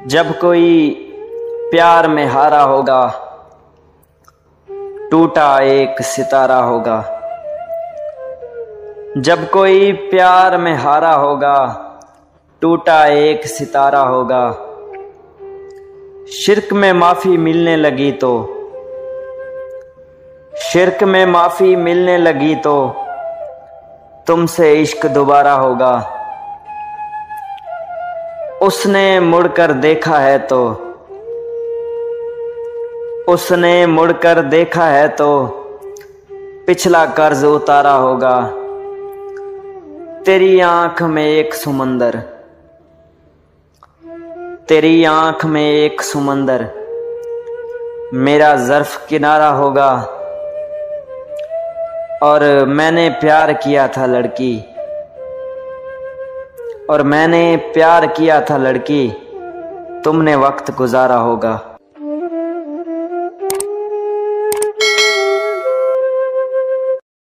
जब कोई प्यार में हारा होगा, टूटा एक सितारा होगा। जब कोई प्यार में हारा होगा, टूटा एक सितारा होगा। शिर्क में माफी मिलने लगी तो, शिर्क में माफी मिलने लगी तो तुमसे इश्क दोबारा होगा। उसने मुड़कर देखा है तो, उसने मुड़कर देखा है तो पिछला कर्ज उतारा होगा। तेरी आंख में एक सुमंदर, तेरी आंख में एक सुमंदर मेरा ज़र्फ किनारा होगा। और मैंने प्यार किया था लड़की, और मैंने प्यार किया था लड़की, तुमने वक्त गुजारा होगा।